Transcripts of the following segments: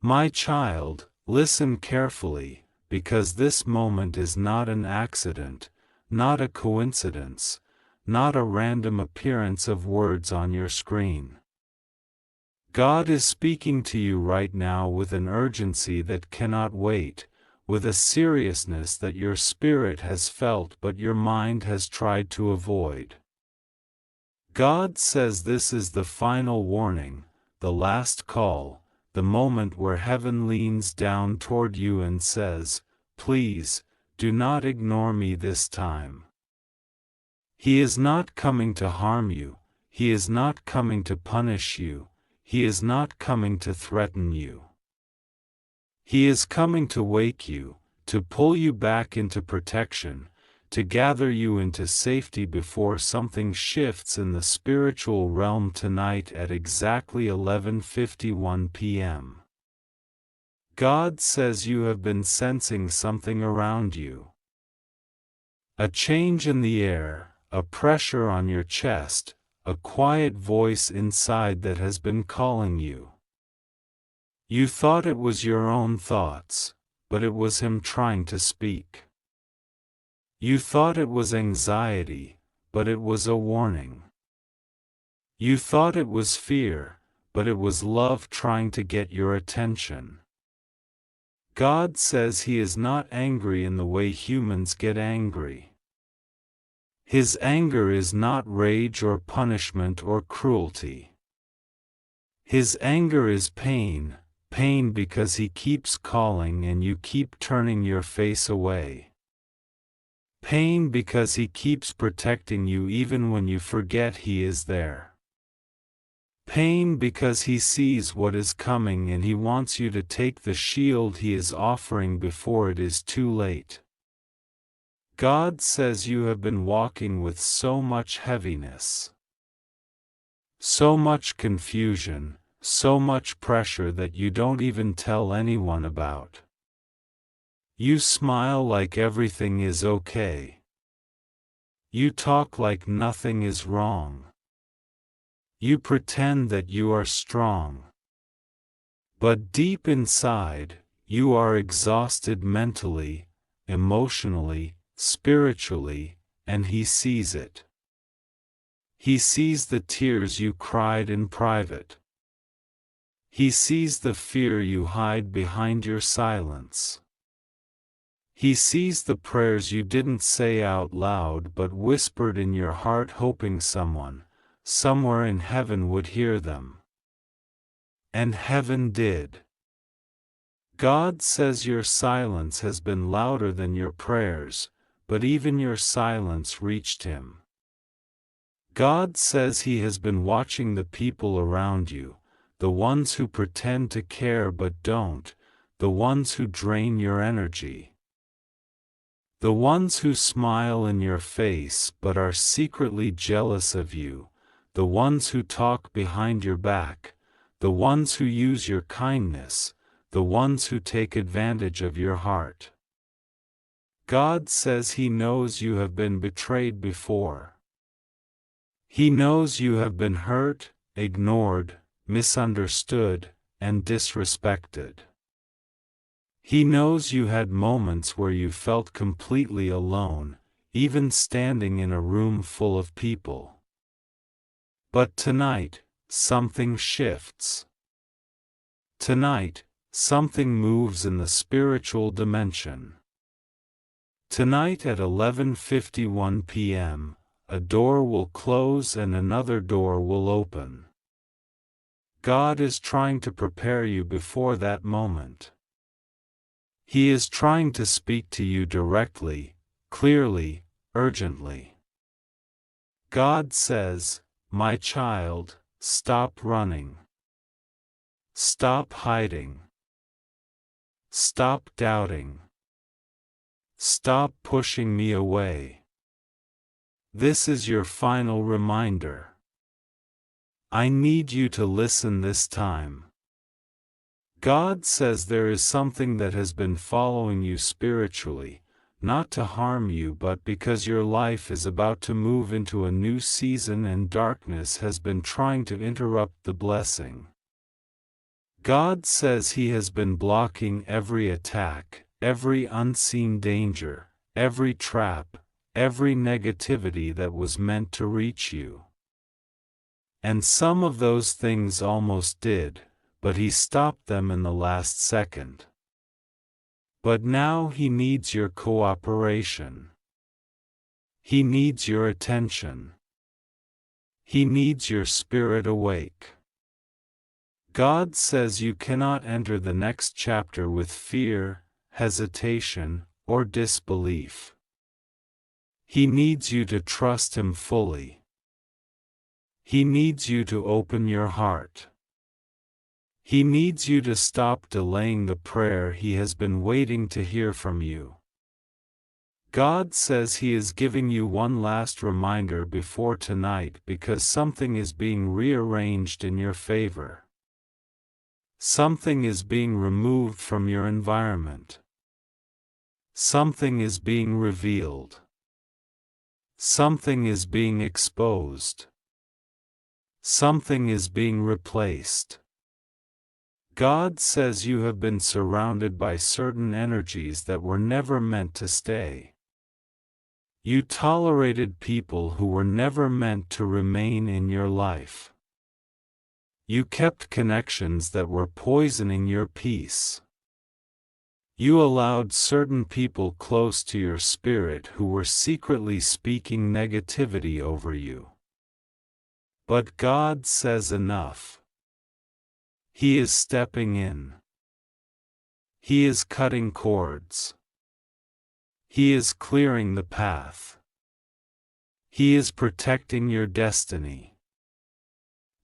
My child, listen carefully, because this moment is not an accident, not a coincidence, not a random appearance of words on your screen. God is speaking to you right now with an urgency that cannot wait, with a seriousness that your spirit has felt but your mind has tried to avoid. God says this is the final warning, the last call, the moment where heaven leans down toward you and says, "Please, do not ignore me this time." He is not coming to harm you, He is not coming to punish you, He is not coming to threaten you. He is coming to wake you, to pull you back into protection, to gather you into safety before something shifts in the spiritual realm tonight at exactly 11:51 p.m. God says you have been sensing something around you. A change in the air, a pressure on your chest, a quiet voice inside that has been calling you. You thought it was your own thoughts, but it was Him trying to speak. You thought it was anxiety, but it was a warning. You thought it was fear, but it was love trying to get your attention. God says He is not angry in the way humans get angry. His anger is not rage or punishment or cruelty. His anger is pain, pain because He keeps calling and you keep turning your face away. Pain because He keeps protecting you even when you forget He is there. Pain because He sees what is coming and He wants you to take the shield He is offering before it is too late. God says you have been walking with so much heaviness, so much confusion, so much pressure that you don't even tell anyone about. You smile like everything is okay. You talk like nothing is wrong. You pretend that you are strong. But deep inside, you are exhausted mentally, emotionally, spiritually, and He sees it. He sees the tears you cried in private. He sees the fear you hide behind your silence. He sees the prayers you didn't say out loud but whispered in your heart hoping someone, somewhere in heaven would hear them. And heaven did. God says your silence has been louder than your prayers, but even your silence reached Him. God says He has been watching the people around you, the ones who pretend to care but don't, the ones who drain your energy. The ones who smile in your face but are secretly jealous of you, the ones who talk behind your back, the ones who use your kindness, the ones who take advantage of your heart. God says He knows you have been betrayed before. He knows you have been hurt, ignored, misunderstood, and disrespected. He knows you had moments where you felt completely alone, even standing in a room full of people. But tonight, something shifts. Tonight, something moves in the spiritual dimension. Tonight at 11:51 p.m., a door will close and another door will open. God is trying to prepare you before that moment. He is trying to speak to you directly, clearly, urgently. God says, "My child, stop running. Stop hiding. Stop doubting. Stop pushing me away. This is your final reminder. I need you to listen this time." God says there is something that has been following you spiritually, not to harm you but because your life is about to move into a new season and darkness has been trying to interrupt the blessing. God says He has been blocking every attack, every unseen danger, every trap, every negativity that was meant to reach you. And some of those things almost did, but He stopped them in the last second. But now He needs your cooperation. He needs your attention. He needs your spirit awake. God says you cannot enter the next chapter with fear, hesitation, or disbelief. He needs you to trust Him fully. He needs you to open your heart. He needs you to stop delaying the prayer He has been waiting to hear from you. God says He is giving you one last reminder before tonight because something is being rearranged in your favor. Something is being removed from your environment. Something is being revealed. Something is being exposed. Something is being replaced. God says you have been surrounded by certain energies that were never meant to stay. You tolerated people who were never meant to remain in your life. You kept connections that were poisoning your peace. You allowed certain people close to your spirit who were secretly speaking negativity over you. But God says enough. He is stepping in. He is cutting cords. He is clearing the path. He is protecting your destiny.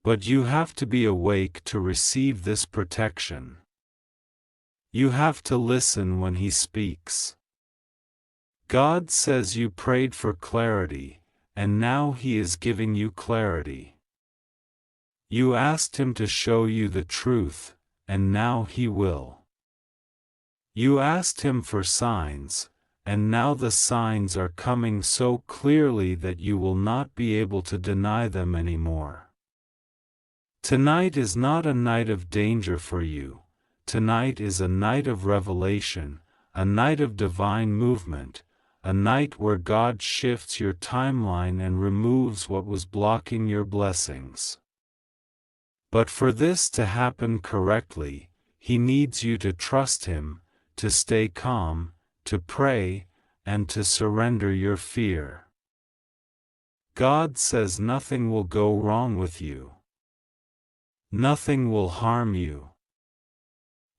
But you have to be awake to receive this protection. You have to listen when He speaks. God says you prayed for clarity, and now He is giving you clarity. You asked Him to show you the truth, and now He will. You asked Him for signs, and now the signs are coming so clearly that you will not be able to deny them anymore. Tonight is not a night of danger for you. Tonight is a night of revelation, a night of divine movement, a night where God shifts your timeline and removes what was blocking your blessings. But for this to happen correctly, He needs you to trust Him, to stay calm, to pray, and to surrender your fear. God says nothing will go wrong with you. Nothing will harm you.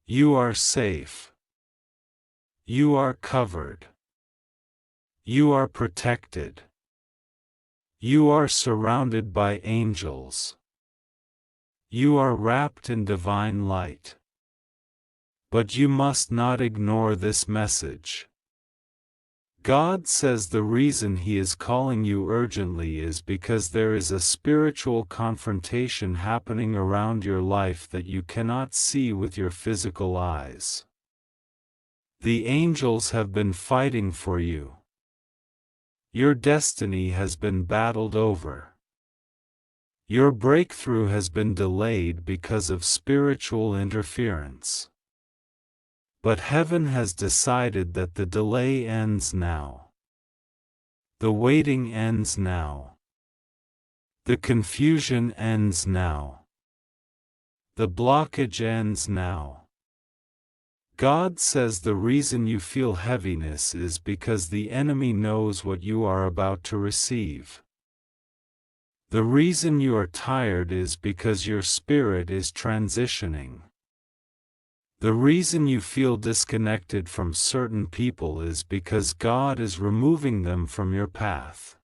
You are safe. You are covered. You are protected. You are surrounded by angels. You are wrapped in divine light. But you must not ignore this message. God says the reason He is calling you urgently is because there is a spiritual confrontation happening around your life that you cannot see with your physical eyes. The angels have been fighting for you. Your destiny has been battled over. Your breakthrough has been delayed because of spiritual interference. But heaven has decided that the delay ends now. The waiting ends now. The confusion ends now. The blockage ends now. God says the reason you feel heaviness is because the enemy knows what you are about to receive. The reason you are tired is because your spirit is transitioning. The reason you feel disconnected from certain people is because God is removing them from your path.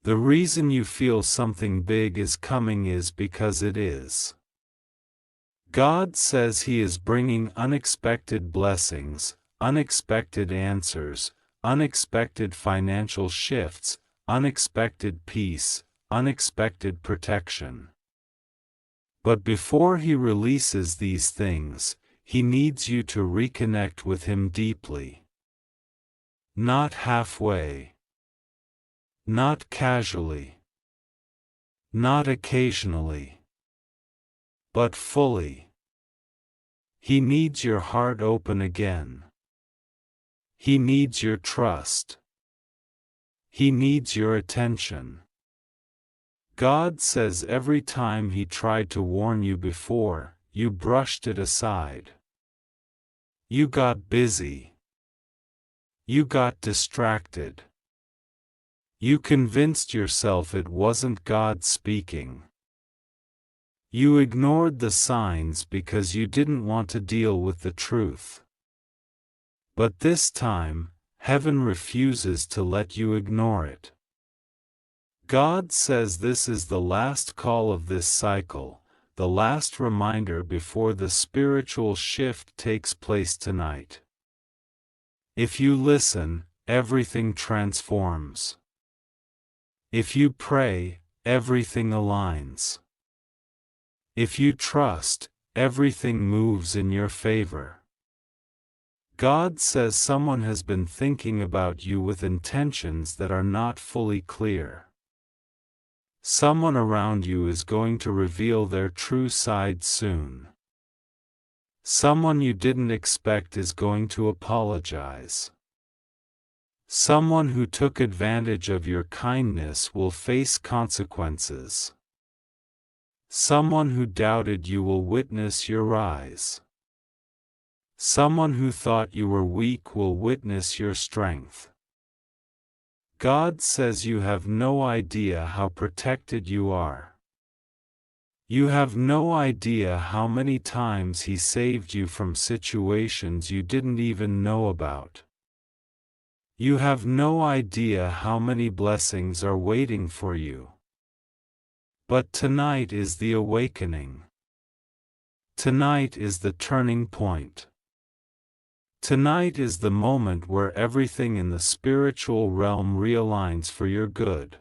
The reason you feel something big is coming is because it is. God says He is bringing unexpected blessings, unexpected answers, unexpected financial shifts, unexpected peace, unexpected protection. But before He releases these things, He needs you to reconnect with Him deeply. Not halfway. Not casually. Not occasionally. But fully. He needs your heart open again. He needs your trust. He needs your attention. God says every time He tried to warn you before, you brushed it aside. You got busy. You got distracted. You convinced yourself it wasn't God speaking. You ignored the signs because you didn't want to deal with the truth. But this time, heaven refuses to let you ignore it. God says this is the last call of this cycle, the last reminder before the spiritual shift takes place tonight. If you listen, everything transforms. If you pray, everything aligns. If you trust, everything moves in your favor. God says someone has been thinking about you with intentions that are not fully clear. Someone around you is going to reveal their true side soon. Someone you didn't expect is going to apologize. Someone who took advantage of your kindness will face consequences. Someone who doubted you will witness your rise. Someone who thought you were weak will witness your strength. God says you have no idea how protected you are. You have no idea how many times He saved you from situations you didn't even know about. You have no idea how many blessings are waiting for you. But tonight is the awakening. Tonight is the turning point. Tonight is the moment where everything in the spiritual realm realigns for your good.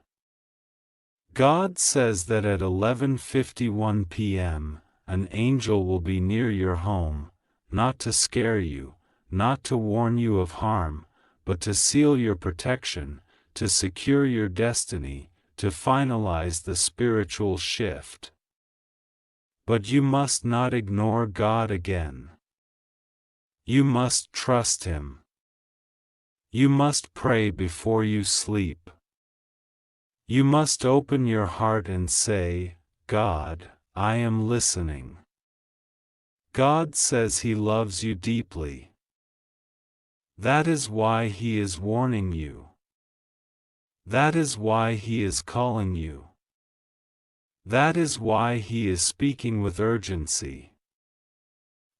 God says that at 11:51 p.m., an angel will be near your home, not to scare you, not to warn you of harm, but to seal your protection, to secure your destiny, to finalize the spiritual shift. But you must not ignore God again. You must trust Him. You must pray before you sleep. You must open your heart and say, God, I am listening. God says He loves you deeply. That is why He is warning you. That is why He is calling you. That is why He is speaking with urgency.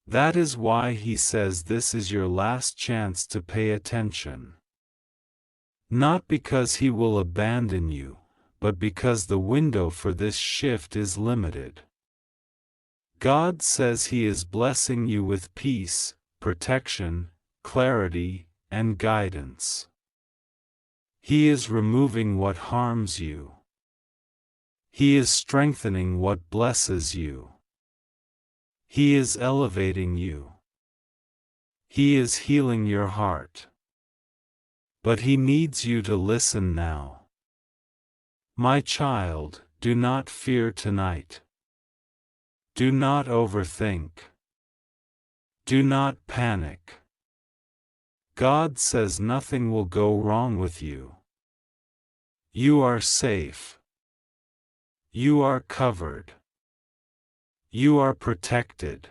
That is why He says this is your last chance to pay attention. Not because He will abandon you, but because the window for this shift is limited. God says He is blessing you with peace, protection, clarity, and guidance. He is removing what harms you. He is strengthening what blesses you. He is elevating you. He is healing your heart. But He needs you to listen now. My child, do not fear tonight. Do not overthink. Do not panic. God says nothing will go wrong with you. You are safe. You are covered. You are protected.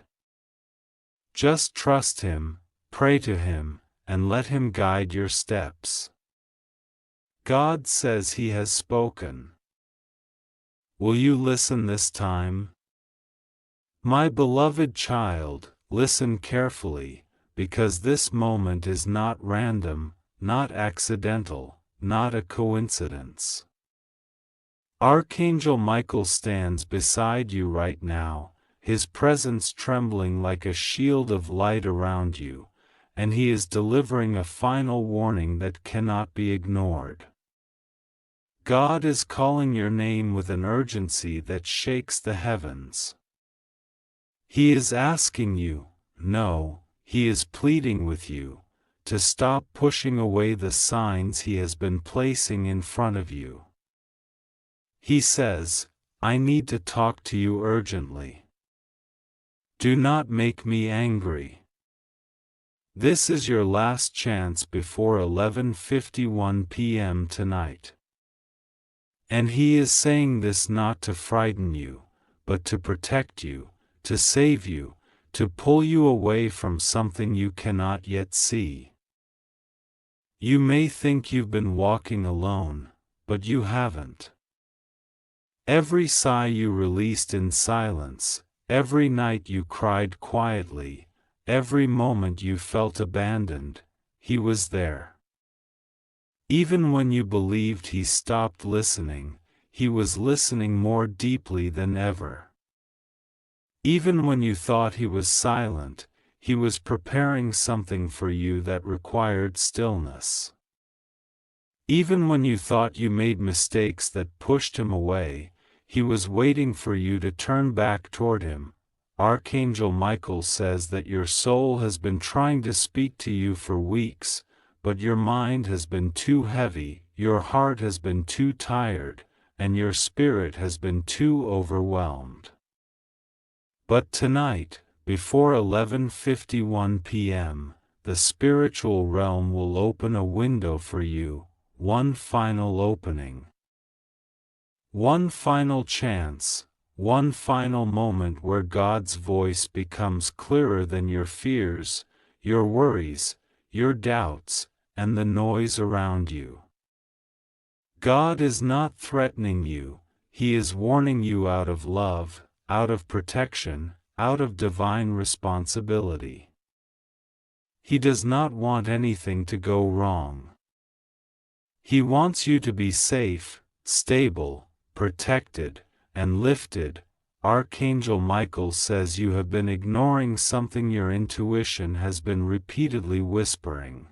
Just trust Him, pray to Him, and let Him guide your steps. God says He has spoken. Will you listen this time? My beloved child, listen carefully, because this moment is not random, not accidental, not a coincidence. Archangel Michael stands beside you right now, his presence trembling like a shield of light around you, and he is delivering a final warning that cannot be ignored. God is calling your name with an urgency that shakes the heavens. He is asking you, no, He is pleading with you, to stop pushing away the signs He has been placing in front of you. He says, I need to talk to you urgently. Do not make me angry. This is your last chance before 11:51 p.m. tonight. And He is saying this not to frighten you, but to protect you, to save you, to pull you away from something you cannot yet see. You may think you've been walking alone, but you haven't. Every sigh you released in silence, every night you cried quietly, every moment you felt abandoned, He was there. Even when you believed He stopped listening, He was listening more deeply than ever. Even when you thought He was silent, He was preparing something for you that required stillness. Even when you thought you made mistakes that pushed Him away, He was waiting for you to turn back toward Him. Archangel Michael says that your soul has been trying to speak to you for weeks, but your mind has been too heavy, your heart has been too tired, and your spirit has been too overwhelmed. But tonight, before 11:51 p.m., the spiritual realm will open a window for you, one final opening. One final chance, one final moment where God's voice becomes clearer than your fears, your worries, your doubts, and the noise around you. God is not threatening you, He is warning you out of love, out of protection, out of divine responsibility. He does not want anything to go wrong. He wants you to be safe, stable, protected, and lifted. Archangel Michael says you have been ignoring something your intuition has been repeatedly whispering.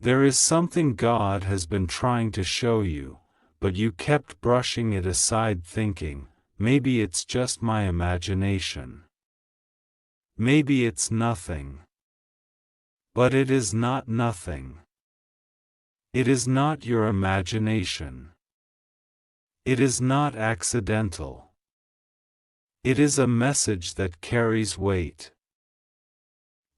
There is something God has been trying to show you, but you kept brushing it aside thinking, maybe it's just my imagination. Maybe it's nothing. But it is not nothing. It is not your imagination. It is not accidental. It is a message that carries weight,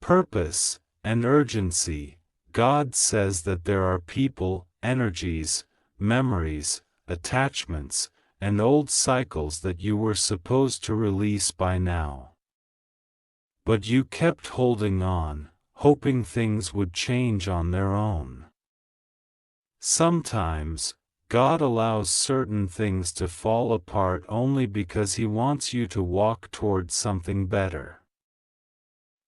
purpose, and urgency. God says that there are people, energies, memories, attachments, and old cycles that you were supposed to release by now. But you kept holding on, hoping things would change on their own. Sometimes, God allows certain things to fall apart only because He wants you to walk towards something better.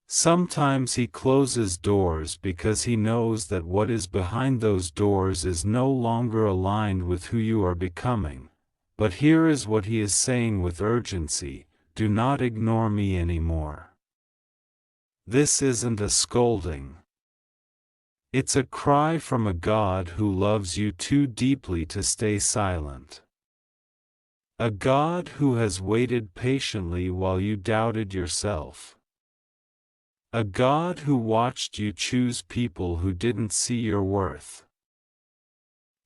Sometimes He closes doors because He knows that what is behind those doors is no longer aligned with who you are becoming. But here is what He is saying with urgency: do not ignore me anymore. This isn't a scolding. It's a cry from a God who loves you too deeply to stay silent. A God who has waited patiently while you doubted yourself. A God who watched you choose people who didn't see your worth.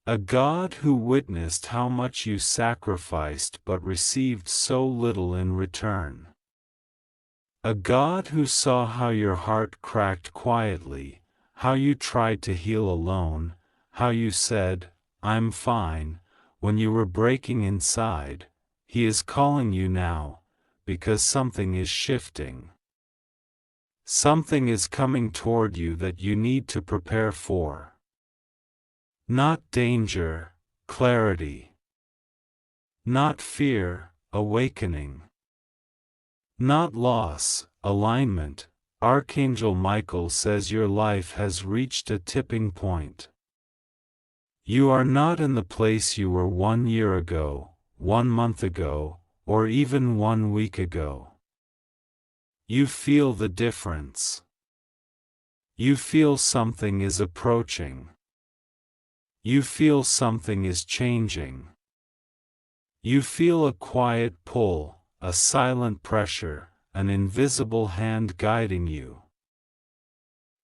A God who witnessed how much you sacrificed but received so little in return. A God who saw how your heart cracked quietly, how you tried to heal alone, how you said, "I'm fine," when you were breaking inside. He is calling you now, because something is shifting. Something is coming toward you that you need to prepare for. Not danger, clarity. Not fear, awakening. Not loss, alignment. Archangel Michael says your life has reached a tipping point. You are not in the place you were 1 year ago, 1 month ago, or even 1 week ago. You feel the difference. You feel something is approaching. You feel something is changing. You feel a quiet pull, a silent pressure, an invisible hand guiding you.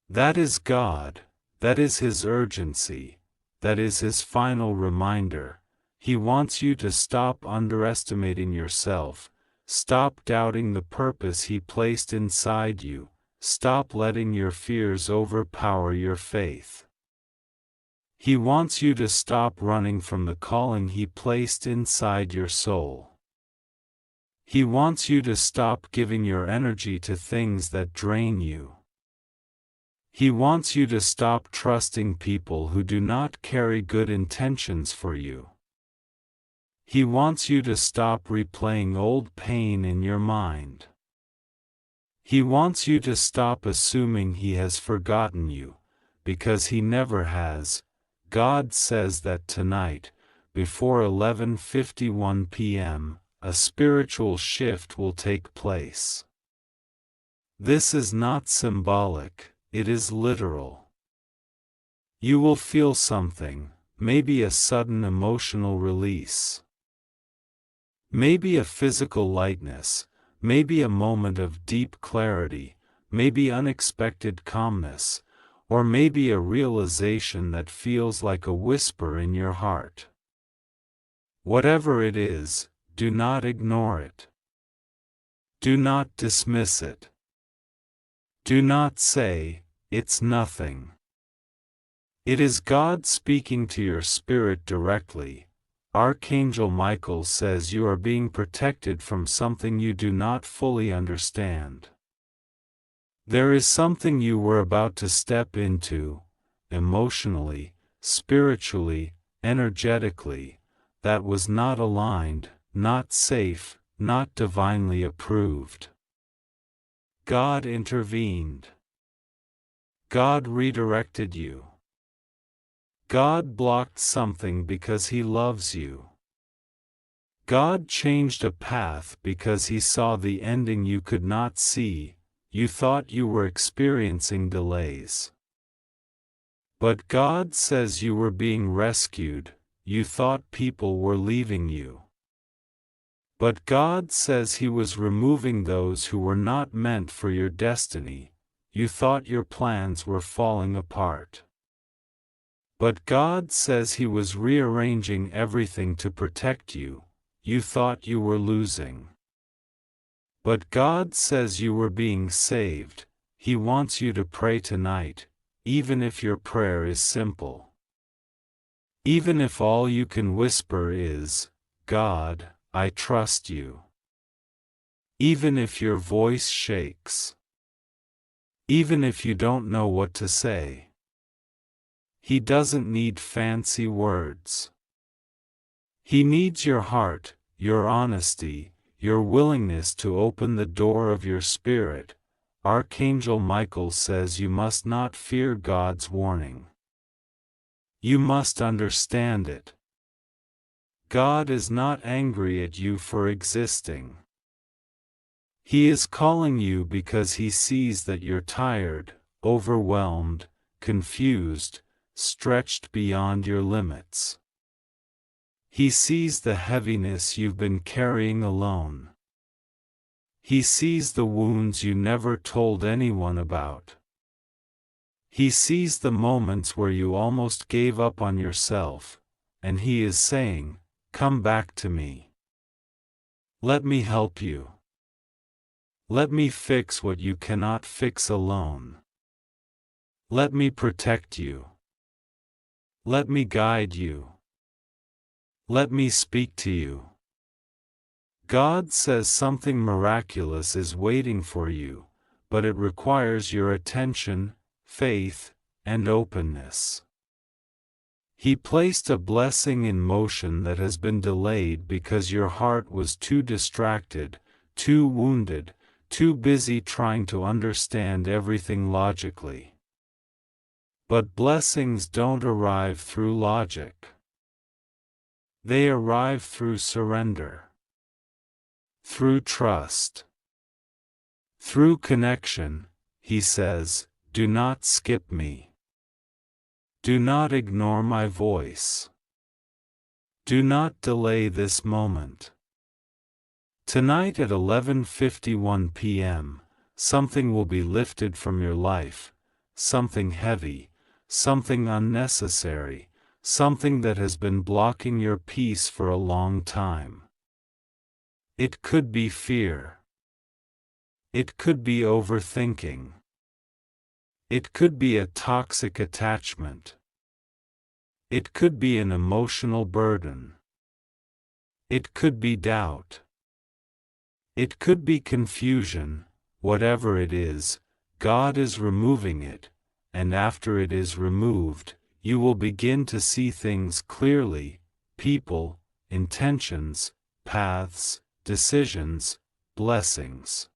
That is God, that is His urgency, that is His final reminder. He wants you to stop underestimating yourself, Stop doubting the purpose He placed inside you. Stop letting your fears overpower your faith. He wants you to stop running from the calling He placed inside your soul. He wants you to stop giving your energy to things that drain you. He wants you to stop trusting people who do not carry good intentions for you. He wants you to stop replaying old pain in your mind. He wants you to stop assuming He has forgotten you, because He never has. God says that tonight, before 11:51 p.m., a spiritual shift will take place. This is not symbolic, it is literal. You will feel something, maybe a sudden emotional release. Maybe a physical lightness, maybe a moment of deep clarity, maybe unexpected calmness, or maybe a realization that feels like a whisper in your heart. Whatever it is, do not ignore it. Do not dismiss it. Do not say, "It's nothing." It is God speaking to your spirit directly. Archangel Michael says you are being protected from something you do not fully understand. There is something you were about to step into, emotionally, spiritually, energetically, that was not aligned, not safe, not divinely approved. God intervened. God redirected you. God blocked something because He loves you. God changed a path because He saw the ending you could not see. You thought you were experiencing delays. But God says you were being rescued. You thought people were leaving you. But God says He was removing those who were not meant for your destiny. You thought your plans were falling apart. But God says He was rearranging everything to protect you. You thought you were losing. But God says you were being saved. He wants you to pray tonight, even if your prayer is simple. Even if all you can whisper is, "God, I trust you." Even if your voice shakes. Even if you don't know what to say. He doesn't need fancy words. He needs your heart, your honesty, your willingness to open the door of your spirit. Archangel Michael says you must not fear God's warning. You must understand it. God is not angry at you for existing. He is calling you because He sees that you're tired, overwhelmed, confused, stretched beyond your limits. He sees the heaviness you've been carrying alone. He sees the wounds you never told anyone about. He sees the moments where you almost gave up on yourself, and He is saying, "Come back to me. Let me help you. Let me fix what you cannot fix alone. Let me protect you. Let me guide you. Let me speak to you." God says something miraculous is waiting for you, but it requires your attention, faith, and openness. He placed a blessing in motion that has been delayed because your heart was too distracted, too wounded, too busy trying to understand everything logically. But blessings don't arrive through logic. They arrive through surrender. Through trust. Through connection. He says, "Do not skip me. Do not ignore my voice. Do not delay this moment." Tonight at 11:51 p.m., something will be lifted from your life, something heavy, something unnecessary, something that has been blocking your peace for a long time. It could be fear. It could be overthinking. It could be a toxic attachment. It could be an emotional burden. It could be doubt. It could be confusion. Whatever it is, God is removing it, and after it is removed, you will begin to see things clearly: people, intentions, paths, decisions, blessings.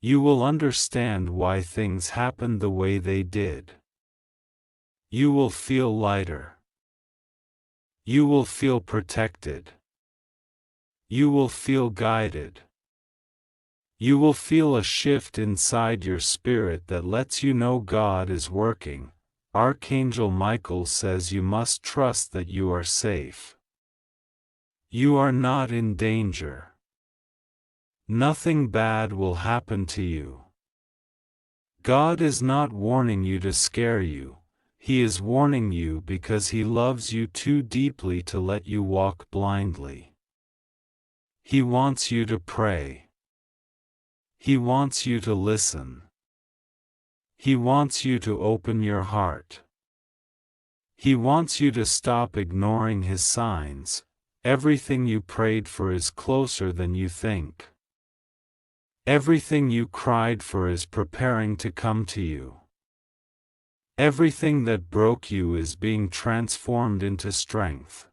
You will understand why things happened the way they did. You will feel lighter. You will feel protected. You will feel guided. You will feel a shift inside your spirit that lets you know God is working. Archangel Michael says you must trust that you are safe. You are not in danger. Nothing bad will happen to you. God is not warning you to scare you. He is warning you because He loves you too deeply to let you walk blindly. He wants you to pray. He wants you to listen. He wants you to open your heart. He wants you to stop ignoring His signs. Everything you prayed for is closer than you think. Everything you cried for is preparing to come to you. Everything that broke you is being transformed into strength.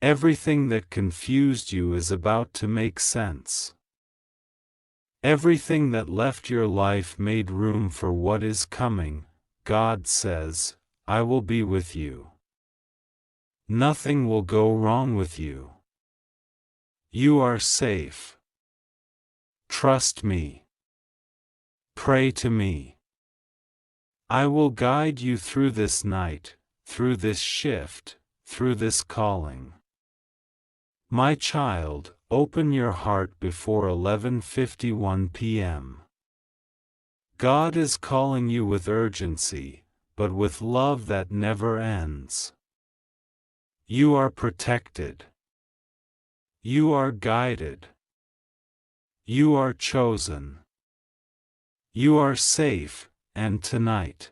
Everything that confused you is about to make sense. Everything that left your life made room for what is coming. God says, I will be with you. Nothing will go wrong with you. You are safe. Trust me. Pray to me. I will guide you through this night, through this shift, through this calling. My child, open your heart before 11:51 p.m. God is calling you with urgency, but with love that never ends. You are protected. You are guided. You are chosen. You are safe, and tonight,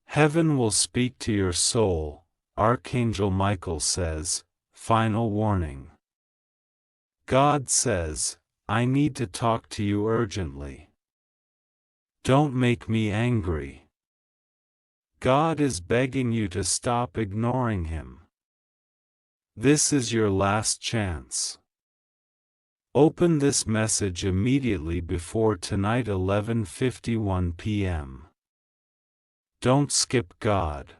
heaven will speak to your soul. Archangel Michael says, final warning. God says, I need to talk to you urgently. Don't make me angry. God is begging you to stop ignoring Him. This is your last chance. Open this message immediately before tonight 11:51 p.m. Don't skip God.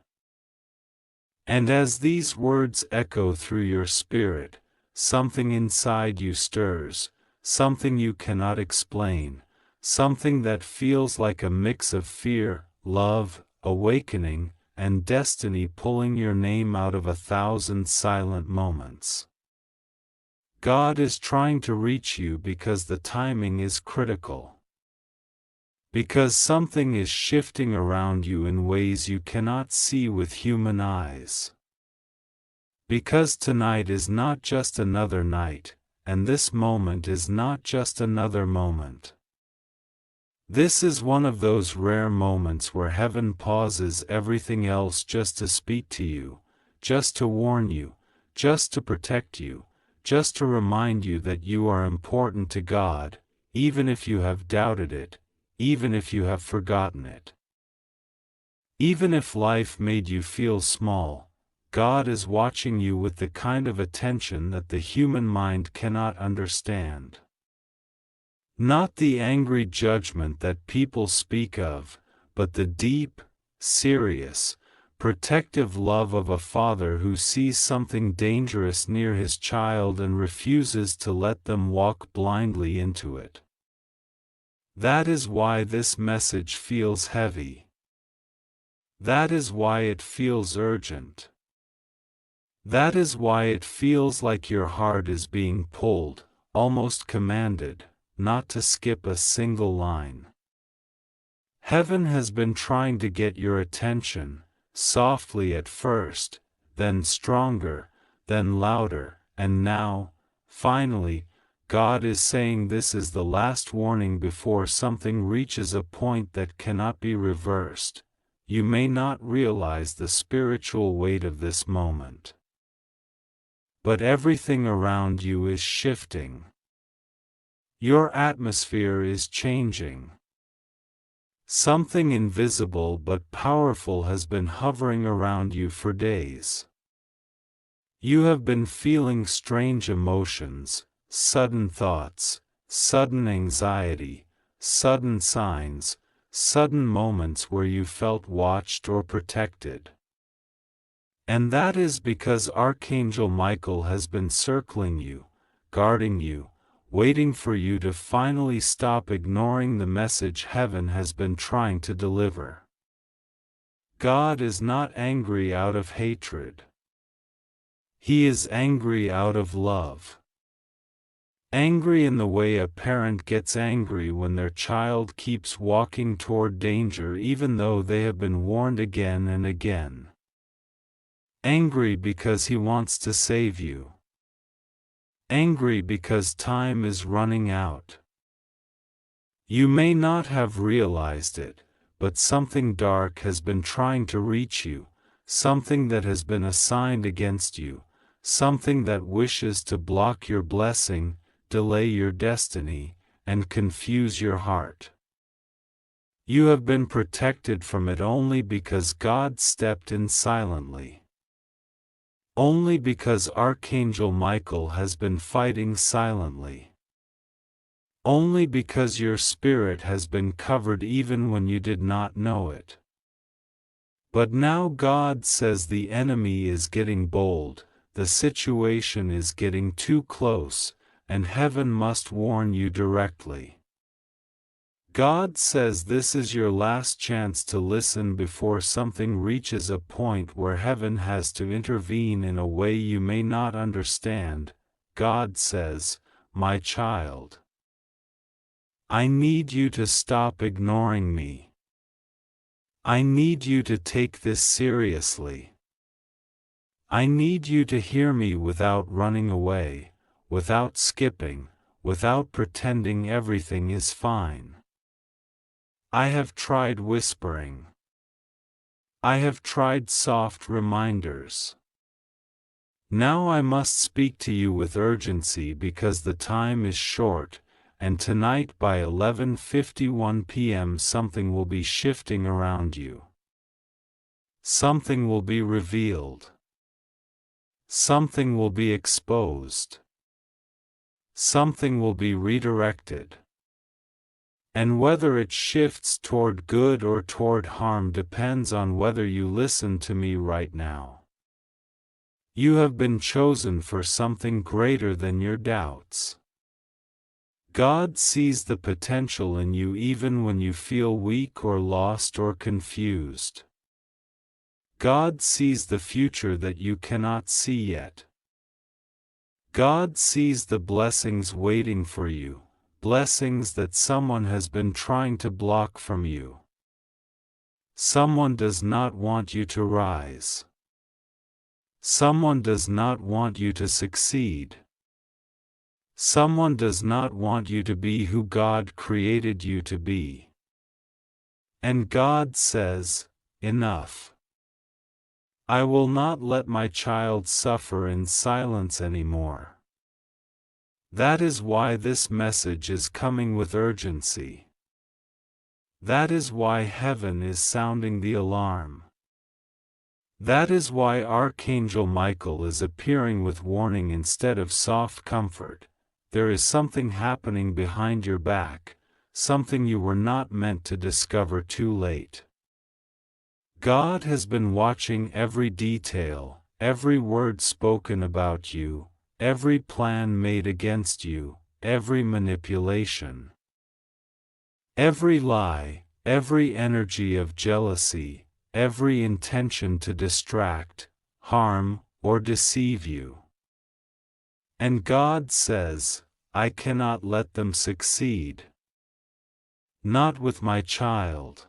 And as these words echo through your spirit, something inside you stirs, something you cannot explain, something that feels like a mix of fear, love, awakening, and destiny pulling your name out of 1,000 silent moments. God is trying to reach you because the timing is critical. Because something is shifting around you in ways you cannot see with human eyes. Because tonight is not just another night, and this moment is not just another moment. This is one of those rare moments where heaven pauses everything else just to speak to you, just to warn you, just to protect you, just to remind you that you are important to God, even if you have doubted it, even if you have forgotten it. Even if life made you feel small, God is watching you with the kind of attention that the human mind cannot understand. Not the angry judgment that people speak of, but the deep, serious, protective love of a father who sees something dangerous near his child and refuses to let them walk blindly into it. That is why this message feels heavy. That is why it feels urgent. That is why it feels like your heart is being pulled, almost commanded, not to skip a single line. Heaven has been trying to get your attention, softly at first, then stronger, then louder, and now, Finally, God is saying this is the last warning before something reaches a point that cannot be reversed. You may not realize the spiritual weight of this moment. But everything around you is shifting. Your atmosphere is changing. Something invisible but powerful has been hovering around you for days. You have been feeling strange emotions, sudden thoughts, sudden anxiety, sudden signs, sudden moments where you felt watched or protected. And that is because Archangel Michael has been circling you, guarding you, waiting for you to finally stop ignoring the message heaven has been trying to deliver. God is not angry out of hatred. He is angry out of love. Angry in the way a parent gets angry when their child keeps walking toward danger even though they have been warned again and again. Angry because he wants to save you. Angry because time is running out. You may not have realized it, but something dark has been trying to reach you, something that has been assigned against you, something that wishes to block your blessing, delay your destiny, and confuse your heart. You have been protected from it only because God stepped in silently. Only because Archangel Michael has been fighting silently. Only because your spirit has been covered even when you did not know it. But now God says the enemy is getting bold, the situation is getting too close, and heaven must warn you directly. God says this is your last chance to listen before something reaches a point where heaven has to intervene in a way you may not understand. God says, "My child, I need you to stop ignoring me. I need you to take this seriously. I need you to hear me without running away, without skipping, without pretending everything is fine. I have tried whispering. I have tried soft reminders. Now I must speak to you with urgency because the time is short, and tonight by 11:51 p.m. something will be shifting around you. Something will be revealed. Something will be exposed. Something will be redirected. And whether it shifts toward good or toward harm depends on whether you listen to me right now. You have been chosen for something greater than your doubts. God sees the potential in you even when you feel weak or lost or confused. God sees the future that you cannot see yet. God sees the blessings waiting for you. Blessings that someone has been trying to block from you. Someone does not want you to rise. Someone does not want you to succeed. Someone does not want you to be who God created you to be. And God says, "Enough. I will not let my child suffer in silence anymore." That is why this message is coming with urgency. That is why heaven is sounding the alarm. That is why Archangel Michael is appearing with warning instead of soft comfort. There is something happening behind your back, something you were not meant to discover too late. God has been watching every detail, every word spoken about you, every plan made against you, every manipulation. Every lie, every energy of jealousy, every intention to distract, harm, or deceive you. And God says, "I cannot let them succeed. Not with my child.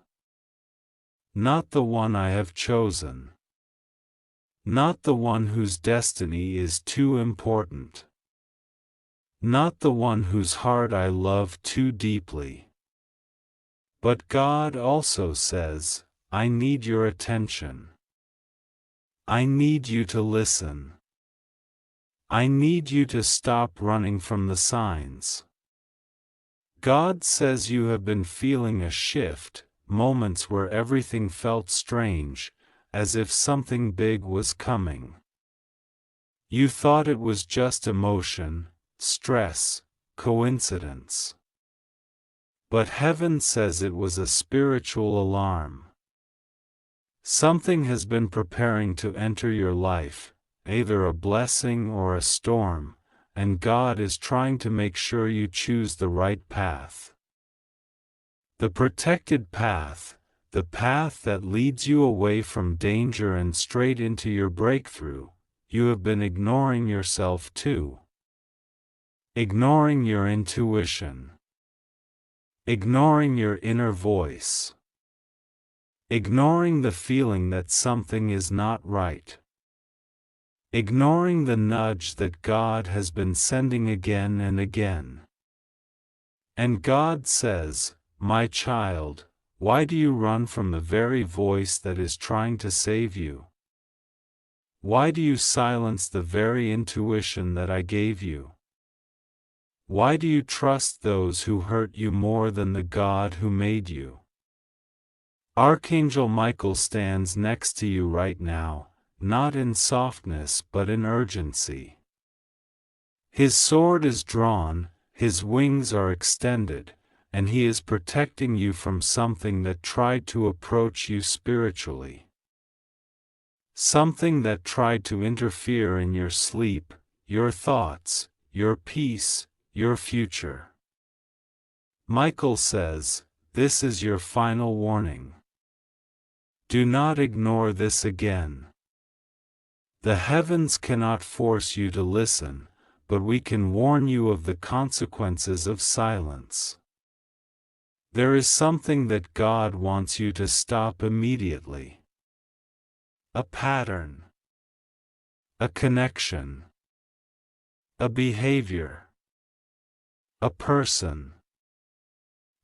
Not the one I have chosen. Not the one whose destiny is too important." not the one whose heart I love too deeply. But God also says, I need your attention. I need you to listen. I need you to stop running from the signs. God says you have been feeling a shift, moments where everything felt strange, as if something big was coming. You thought it was just emotion, stress, coincidence. But heaven says it was a spiritual alarm. Something has been preparing to enter your life, either a blessing or a storm, and God is trying to make sure you choose the right path. The protected path, the path that leads you away from danger and straight into your breakthrough. You have been ignoring yourself too. Ignoring your intuition. Ignoring your inner voice. Ignoring the feeling that something is not right. Ignoring the nudge that God has been sending again and again. And God says, my child, why do you run from the very voice that is trying to save you? Why do you silence the very intuition that I gave you? Why do you trust those who hurt you more than the God who made you? Archangel Michael stands next to you right now, not in softness but in urgency. His sword is drawn, his wings are extended, and he is protecting you from something that tried to approach you spiritually. Something that tried to interfere in your sleep, your thoughts, your peace, your future. Michael says, this is your final warning. Do not ignore this again. The heavens cannot force you to listen, but we can warn you of the consequences of silence. There is something that God wants you to stop immediately. A pattern. A connection. A behavior. A person.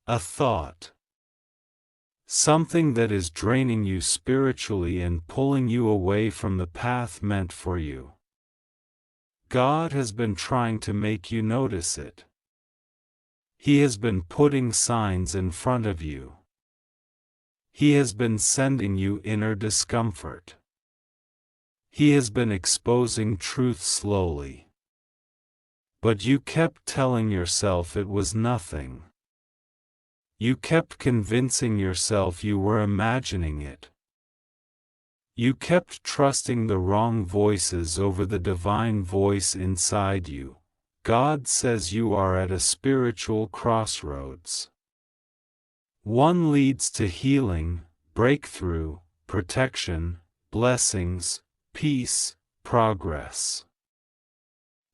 A thought. Something that is draining you spiritually and pulling you away from the path meant for you. God has been trying to make you notice it. He has been putting signs in front of you. He has been sending you inner discomfort. He has been exposing truth slowly. But you kept telling yourself it was nothing. You kept convincing yourself you were imagining it. You kept trusting the wrong voices over the divine voice inside you. God says you are at a spiritual crossroads. One leads to healing, breakthrough, protection, blessings, peace, progress.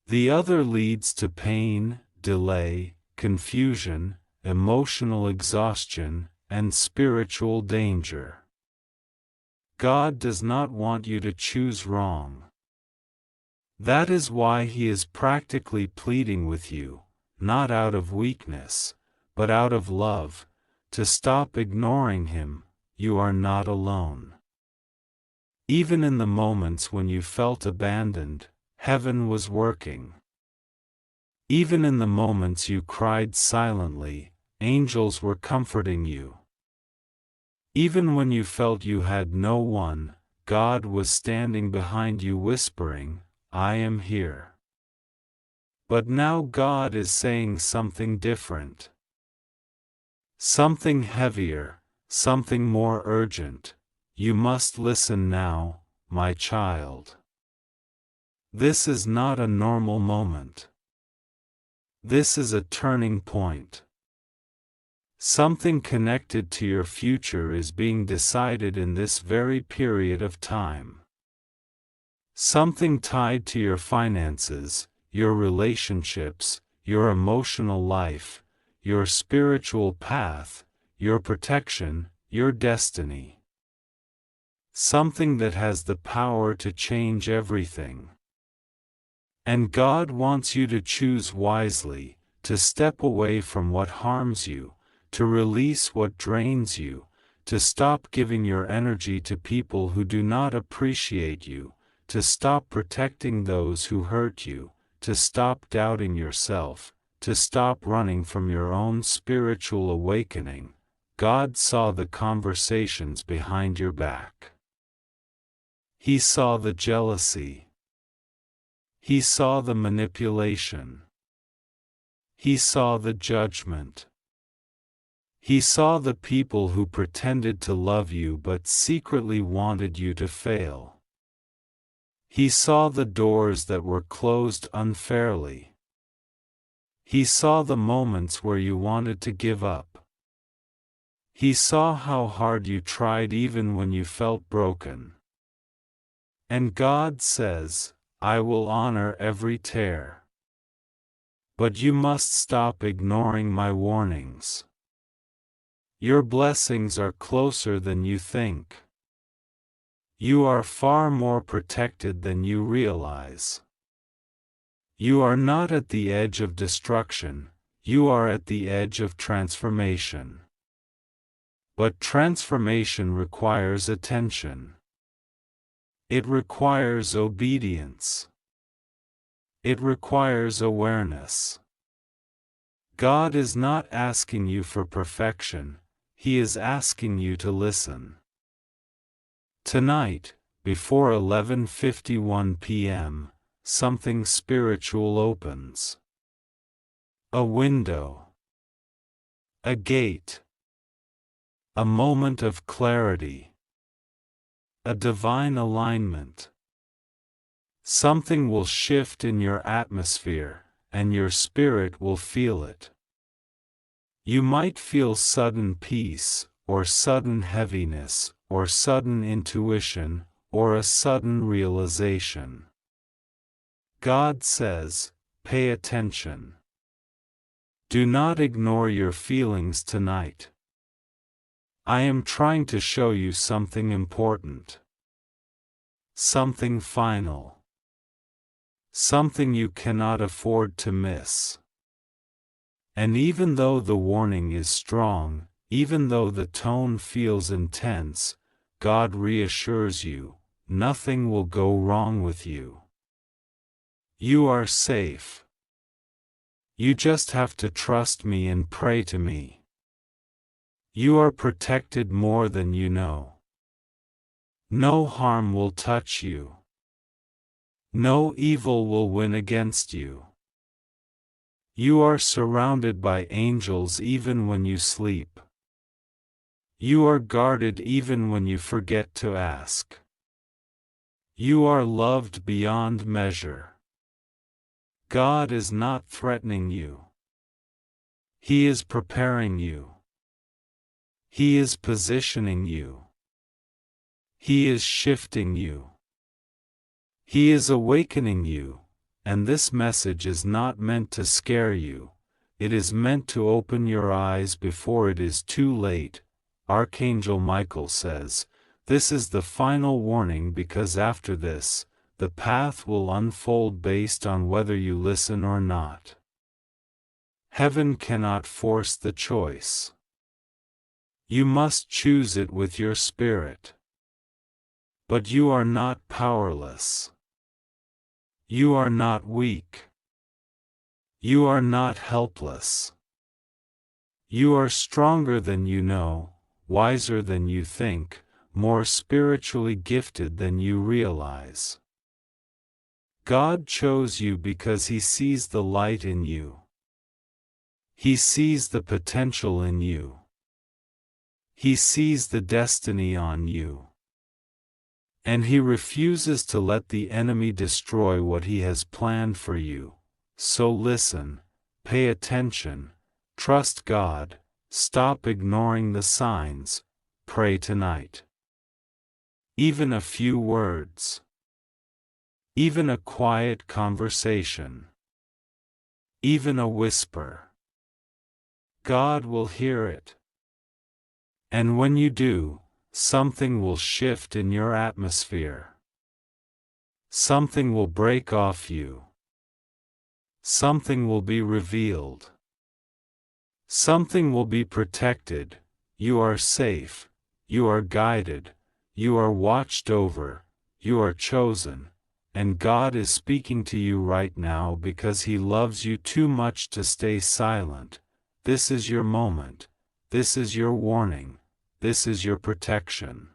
The other leads to pain, delay, confusion, emotional exhaustion, and spiritual danger. God does not want you to choose wrong. That is why He is practically pleading with you, not out of weakness, but out of love, to stop ignoring Him. You are not alone. Even in the moments when you felt abandoned, heaven was working. Even in the moments you cried silently, angels were comforting you. Even when you felt you had no one, God was standing behind you whispering, I am here. But now God is saying something different. Something heavier, something more urgent. You must listen now, my child. This is not a normal moment. This is a turning point. Something connected to your future is being decided in this very period of time. Something tied to your finances, your relationships, your emotional life, your spiritual path, your protection, your destiny. Something that has the power to change everything. And God wants you to choose wisely, to step away from what harms you, to release what drains you, to stop giving your energy to people who do not appreciate you, to stop protecting those who hurt you, to stop doubting yourself, to stop running from your own spiritual awakening. God saw the conversations behind your back. He saw the jealousy. He saw the manipulation. He saw the judgment. He saw the people who pretended to love you but secretly wanted you to fail. He saw the doors that were closed unfairly. He saw the moments where you wanted to give up. He saw how hard you tried even when you felt broken. And God says, I will honor every tear. But you must stop ignoring my warnings. Your blessings are closer than you think. You are far more protected than you realize. You are not at the edge of destruction, you are at the edge of transformation. But transformation requires attention. It requires obedience. It requires awareness. God is not asking you for perfection, He is asking you to listen. Tonight, before 11:51 p.m., something spiritual opens. A window. A gate. A moment of clarity. A divine alignment. Something will shift in your atmosphere, and your spirit will feel it. You might feel sudden peace, or sudden heaviness, or sudden intuition, or a sudden realization. God says, pay attention. Do not ignore your feelings tonight. I am trying to show you something important. Something final. Something you cannot afford to miss. And even though the warning is strong, even though the tone feels intense, God reassures you, nothing will go wrong with you. You are safe. You just have to trust me and pray to me. You are protected more than you know. No harm will touch you. No evil will win against you. You are surrounded by angels even when you sleep. You are guarded even when you forget to ask. You are loved beyond measure. God is not threatening you. He is preparing you. He is positioning you. He is shifting you. He is awakening you, and this message is not meant to scare you, it is meant to open your eyes before it is too late. Archangel Michael says, this is the final warning because after this, the path will unfold based on whether you listen or not. Heaven cannot force the choice. You must choose it with your spirit. But you are not powerless. You are not weak. You are not helpless. You are stronger than you know, wiser than you think, more spiritually gifted than you realize. God chose you because He sees the light in you. He sees the potential in you. He sees the destiny on you. And He refuses to let the enemy destroy what He has planned for you. So listen, pay attention, trust God, stop ignoring the signs, pray tonight. Even a few words. Even a quiet conversation. Even a whisper. God will hear it. And when you do, something will shift in your atmosphere. Something will break off you. something will be revealed. Something will be protected. You are safe. You are guided. You are watched over. You are chosen. And God is speaking to you right now because He loves you too much to stay silent. This is your moment. This is your warning. This is your protection.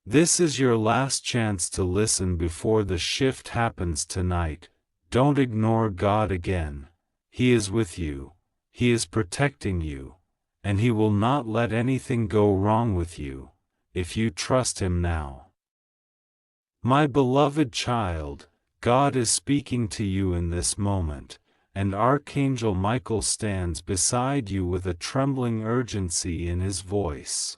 This is your last chance to listen before the shift happens tonight. Don't ignore God again. He is with you. He is protecting you. And He will not let anything go wrong with you, if you trust Him now. My beloved child, God is speaking to you in this moment, and Archangel Michael stands beside you with a trembling urgency in his voice.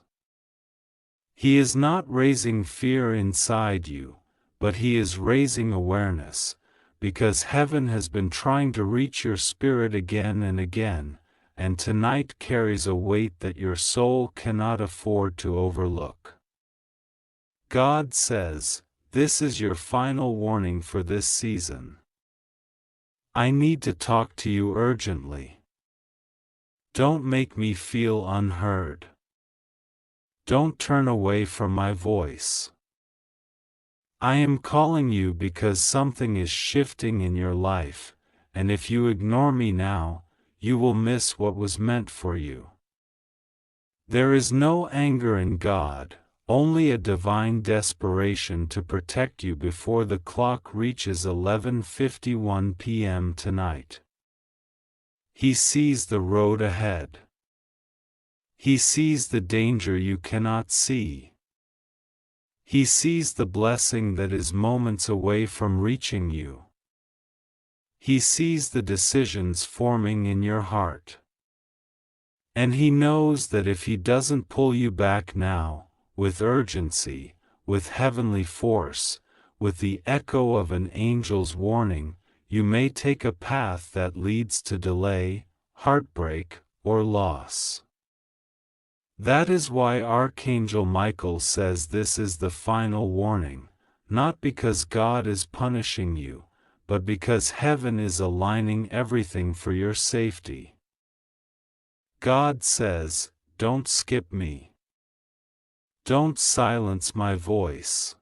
He is not raising fear inside you, but He is raising awareness, because heaven has been trying to reach your spirit again and again, and tonight carries a weight that your soul cannot afford to overlook. God says, this is your final warning for this season. I need to talk to you urgently. Don't make me feel unheard. Don't turn away from my voice. I am calling you because something is shifting in your life, and if you ignore me now, you will miss what was meant for you. There is no anger in God, only a divine desperation to protect you before the clock reaches 11:51 p.m. tonight. He sees the road ahead. He sees the danger you cannot see. He sees the blessing that is moments away from reaching you. He sees the decisions forming in your heart. And He knows that if He doesn't pull you back now, with urgency, with heavenly force, with the echo of an angel's warning, you may take a path that leads to delay, heartbreak, or loss. That is why Archangel Michael says this is the final warning, not because God is punishing you, but because heaven is aligning everything for your safety. God says, don't skip me. Don't silence my voice.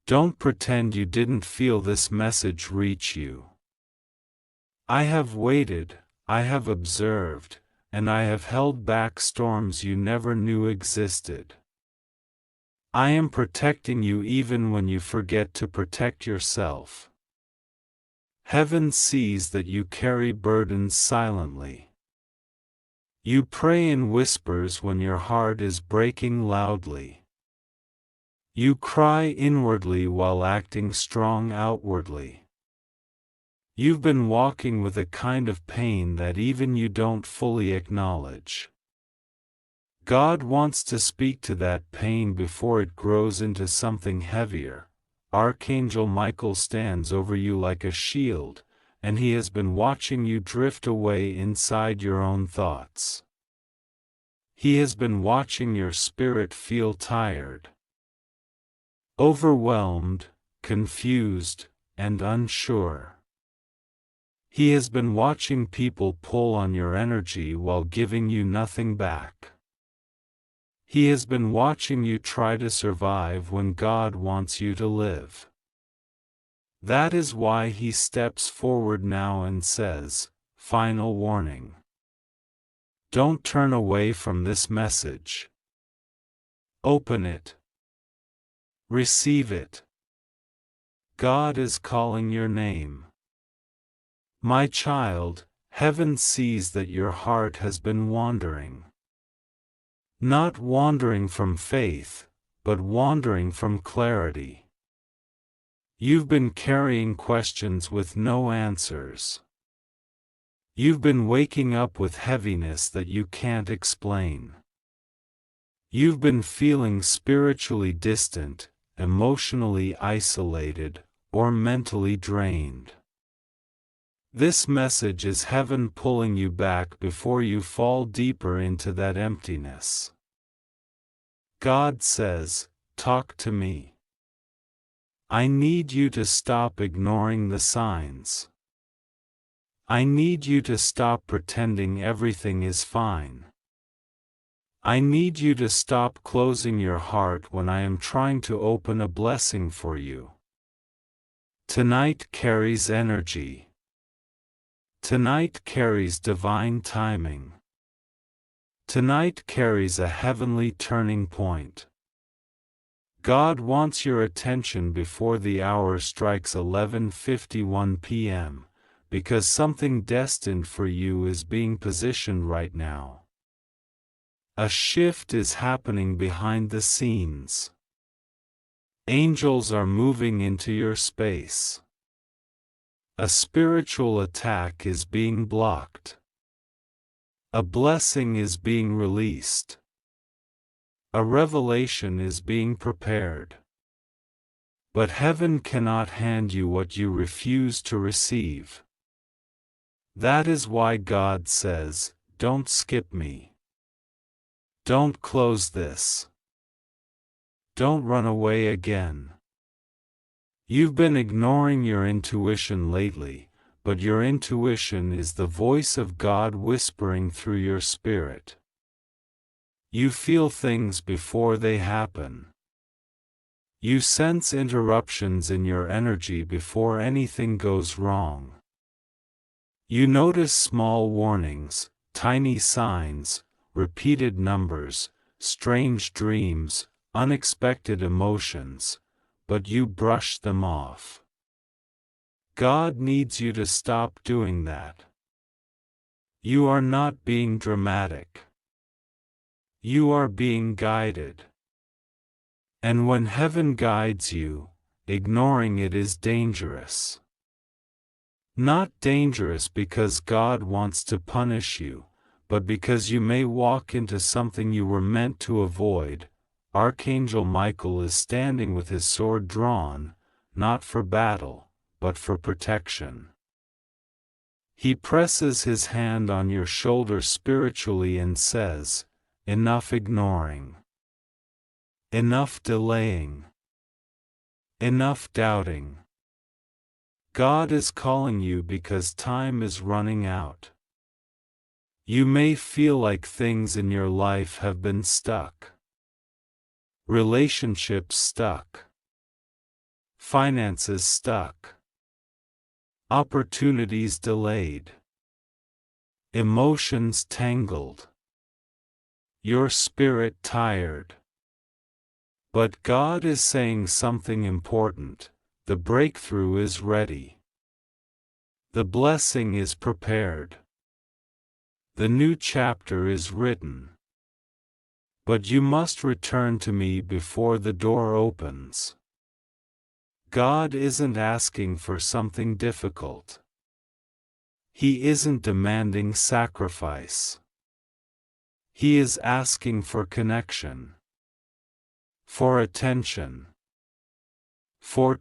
Don't pretend you didn't feel this message reach you. I have waited, I have observed, and I have held back storms you never knew existed. I am protecting you even when you forget to protect yourself. Heaven sees that you carry burdens silently. You pray in whispers when your heart is breaking loudly. You cry inwardly while acting strong outwardly. You've been walking with a kind of pain that even you don't fully acknowledge. God wants to speak to that pain before it grows into something heavier. Archangel Michael stands over you like a shield, and he has been watching you drift away inside your own thoughts. He has been watching your spirit feel tired, overwhelmed, confused, and unsure. He has been watching people pull on your energy while giving you nothing back. He has been watching you try to survive when God wants you to live. That is why he steps forward now and says, final warning. Don't turn away from this message. Open it. Receive it. God is calling your name. My child, heaven sees that your heart has been wandering. Not wandering from faith, but wandering from clarity. You've been carrying questions with no answers. You've been waking up with heaviness that you can't explain. You've been feeling spiritually distant, emotionally isolated, or mentally drained. This message is heaven pulling you back before you fall deeper into that emptiness. God says, talk to me. I need you to stop ignoring the signs. I need you to stop pretending everything is fine. I need you to stop closing your heart when I am trying to open a blessing for you. Tonight carries energy. Tonight carries divine timing. Tonight carries a heavenly turning point. God wants your attention before the hour strikes 11:51 p.m., because something destined for you is being positioned right now. A shift is happening behind the scenes. Angels are moving into your space. A spiritual attack is being blocked. A blessing is being released. A revelation is being prepared. But heaven cannot hand you what you refuse to receive. That is why God says, "Don't skip me. Don't close this. Don't run away again." You've been ignoring your intuition lately, but your intuition is the voice of God whispering through your spirit. You feel things before they happen. You sense interruptions in your energy before anything goes wrong. You notice small warnings, tiny signs, repeated numbers, strange dreams, unexpected emotions, but you brush them off. God needs you to stop doing that. You are not being dramatic. You are being guided. And when heaven guides you, ignoring it is dangerous. Not dangerous because God wants to punish you, but because you may walk into something you were meant to avoid. Archangel Michael is standing with his sword drawn, not for battle, but for protection. He presses his hand on your shoulder spiritually and says, "Enough ignoring. Enough delaying. Enough doubting." God is calling you because time is running out. You may feel like things in your life have been stuck. Relationships stuck. Finances stuck. Opportunities delayed. Emotions tangled. Your spirit tired. But God is saying something important. The breakthrough is ready. The blessing is prepared. The new chapter is written. But you must return to me before the door opens. God isn't asking for something difficult. He isn't demanding sacrifice. He is asking for connection. For attention. For